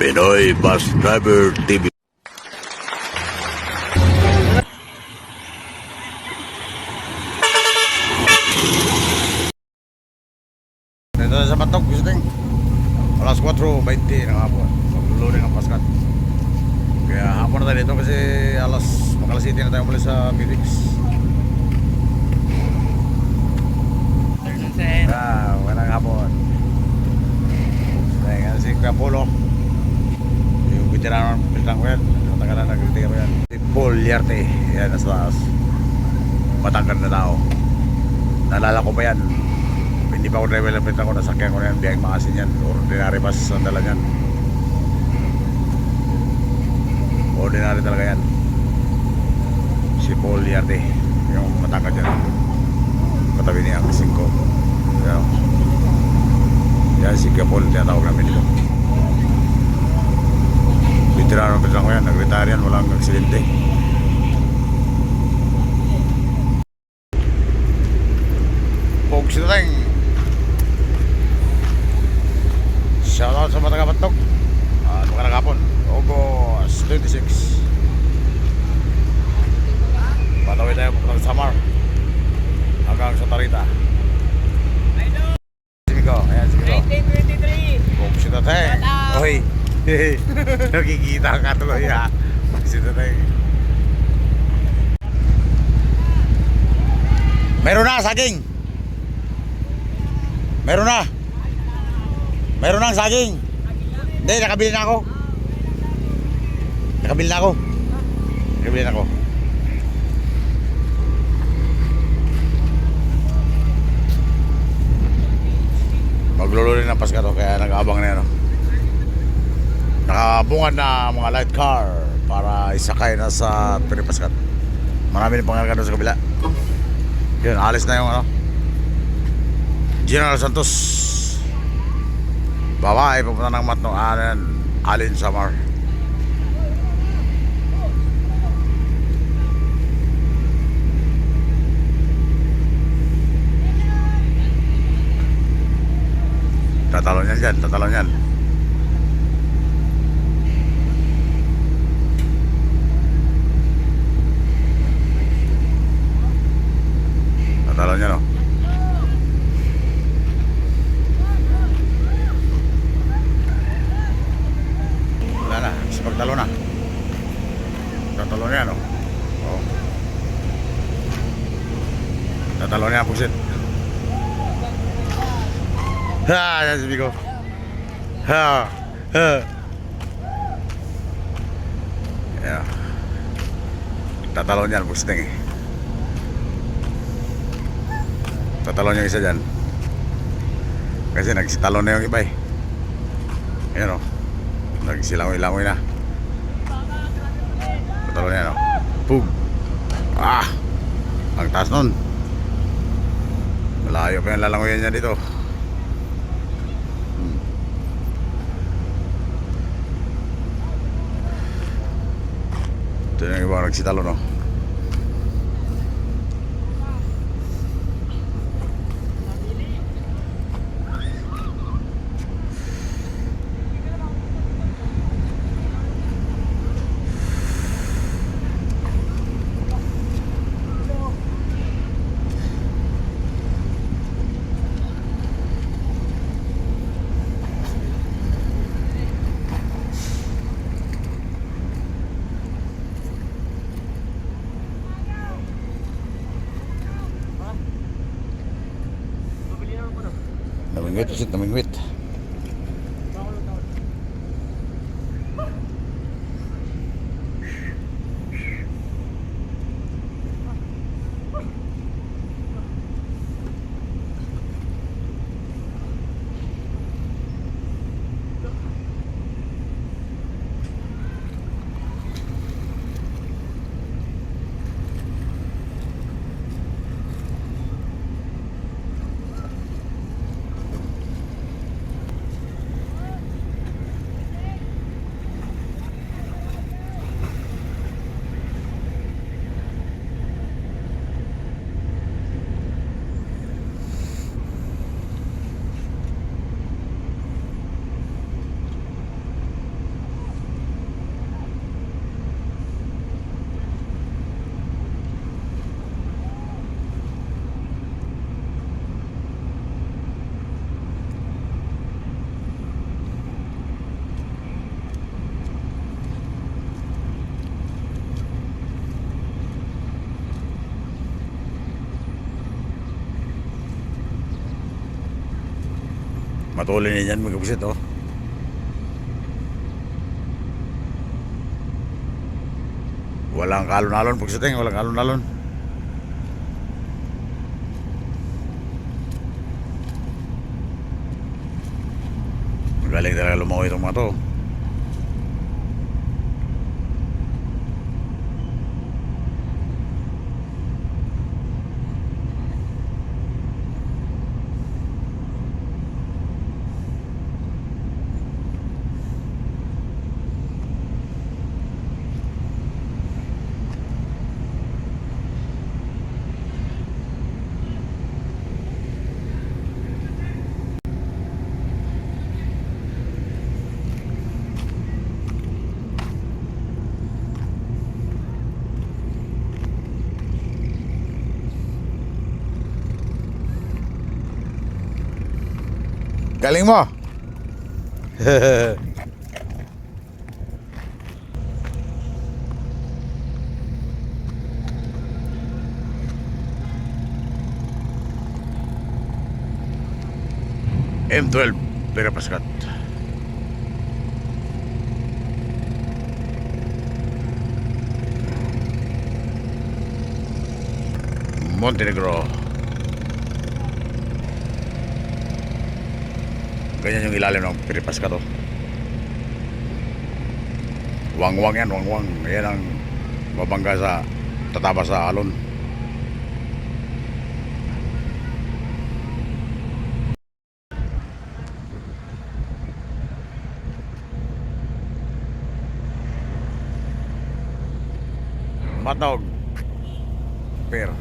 Pinoy Bus Driver TV. Dito sa Batok, gusto ting. Alas 4:20 ng hapon. Maglulunin ang paskat. Kaya hapon na tayo dito kasi makalas 7 na tayo muli sa Midix. Walang hapon. Kaya si Kuya Polo, yung veterano ng Piltang ko yan. Matagal na nag-retiro yan. Si Paul Yarte, yan nasa taas. Matangkad na tao. Naalala ko pa yan. Hindi pa ako driver ng Piltang ko, nasakyan ko na yan, biyang makasin yan. Ordinary bus ang dala yan. Ordinary talaga yan. Si Paul Yarte, yung matangkad yan. Katabi niya ang 5. Yan si Kapol, tinatawag namin dito. Veterano ko yan, nag-retire yan, walang aksidente. Pogs na tayong shoutout sa mga taga-Batok at mga nagapon. August 26 patawid tayo ng Samar hanggang sa Tarita. Ayan, sige ko. 1923. Pogs na tayong oy. Nakikita ka tuloy ha. Pogs na tayong meron na saging. Meron na. Meron na ang saging. Hindi, nakabili na ako. Nakabili na ako. Nakabili na ako. Maglulunin ng Paska to, kaya nag-aabang na yan. Nakabungad na mga light car para isakay na sa Paskat. Marami ng pangarga doon sa kabila. Yun, alis na yung General Santos. Babae, pupunta ng Matno, Alin Samar. Tatalon yan dyan, tatalon yan. Tatalon yan, wala na, pagtalo na. Tatalon yan, oh. Tatalon yan, pusit. Ha, yan sabi ko. Ha. Yeah. Tatalon yan, pusting eh. Tatalon yung isa dyan. Kasi nagsitalon na yung iba eh. Ayan o. Nagsilangoy-langoy na. Tatalon yan o. Pug. Ah. Ang taas nun. Malayo pa yung lalangoyan niya dito. Ito yung iba nagsitalo, no? Namingwit, pusit, namingwit. Matuloy na yan, magkapisit, oh. Walang kalon-alon, pagsiting, walang kalon-alon. Magaling talaga lumakoy itong mga to. Galing mo. M12 Pera Pascat. Montenegro. Ganyan yung ilalim ng Piripas ka to. Wangwang yan, wangwang. Yan ang mabangga sa tataba sa alon. Matog. Per.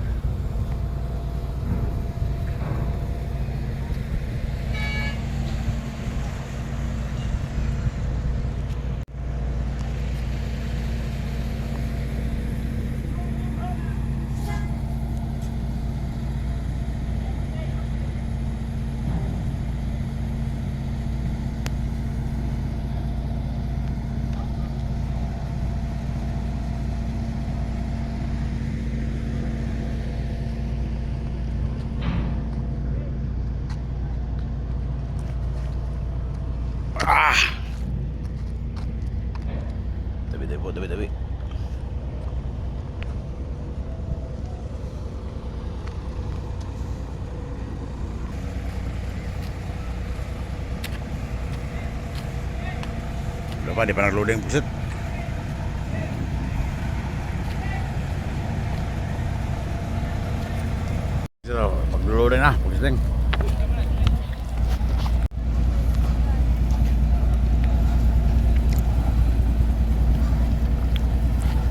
Ah! Tabi po, tabi. Wala pa, di pa nag-loading pusit. So, pag-loading na, pusiting.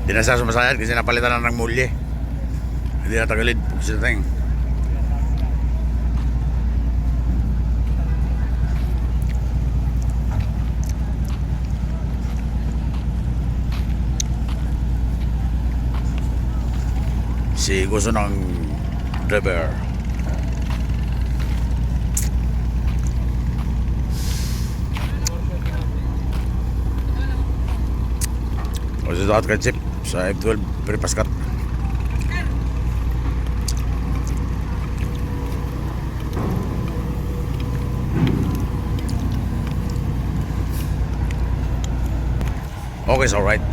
Di na siya sumasayad kasi napalitan na ng mulye. Hindi na tagalid pagsiting. Si gusto ng driver. O si Dot Kachip sa M12 Piripas Cat. Okay, it's alright.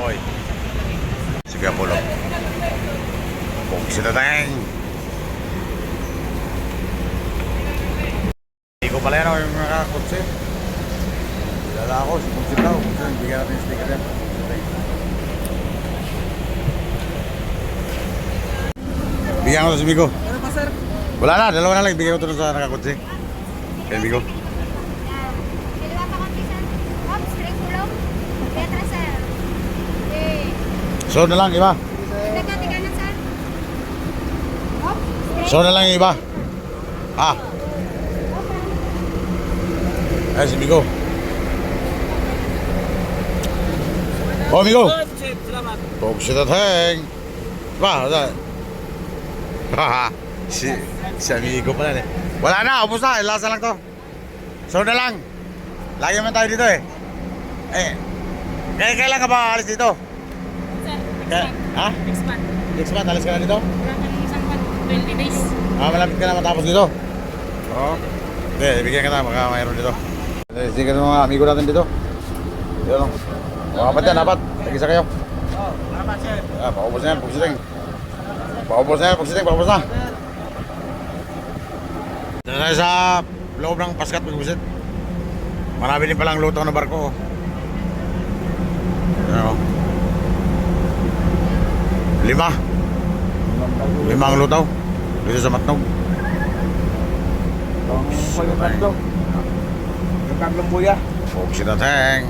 Oy. Sige ako lang. Kung sinatang. Hindi ko pala yan yung mga kotse. Kilala ako, si Kung Sitaw. Bigyan natin yung sticker yan. Bigyan ko to si Bigo. Ano pa, sir? Wala na, dalawa na lang. Bigyan ko to sa nakakotse. Kaya Bigo. Dalawa pa konti, sir. Hop, straight tulong. Letra, sir. Okay. So na lang, iba. Nagkati ka na, sir. Hop, straight. So na lang yung iba. Ah. Ay, si Bigo. Oh, Bigo. Salamat. Kung sinatang. Ba, wala. Haha. Si amigo pala eh. Wala na, ubos na. Lasa lang to. So na lang. Lagi man tayo dito eh. Kailan ka ba alis dito? Sir, Ha? next month. Next month, alis ka na dito? Wala ka ng isang month, 20 days. malapit ka na matapos dito. Oo. Hindi, ibigyan kita, baka mayroon dito. Sige ng mga amigo natin dito. Yun o. Apat yan, apat. Tag-isa kayo. Salamat, sir. Paubos na yan, pagsiting. Paubos na yan, pagsiting, paubos na. Dito tayo sa loob ng Paskat, pagbusit. Marami din palang lutaw na barko. Ano? 5 ang lutaw. Dito sa Matnog. Yung tatlong buya. Buksit at heng.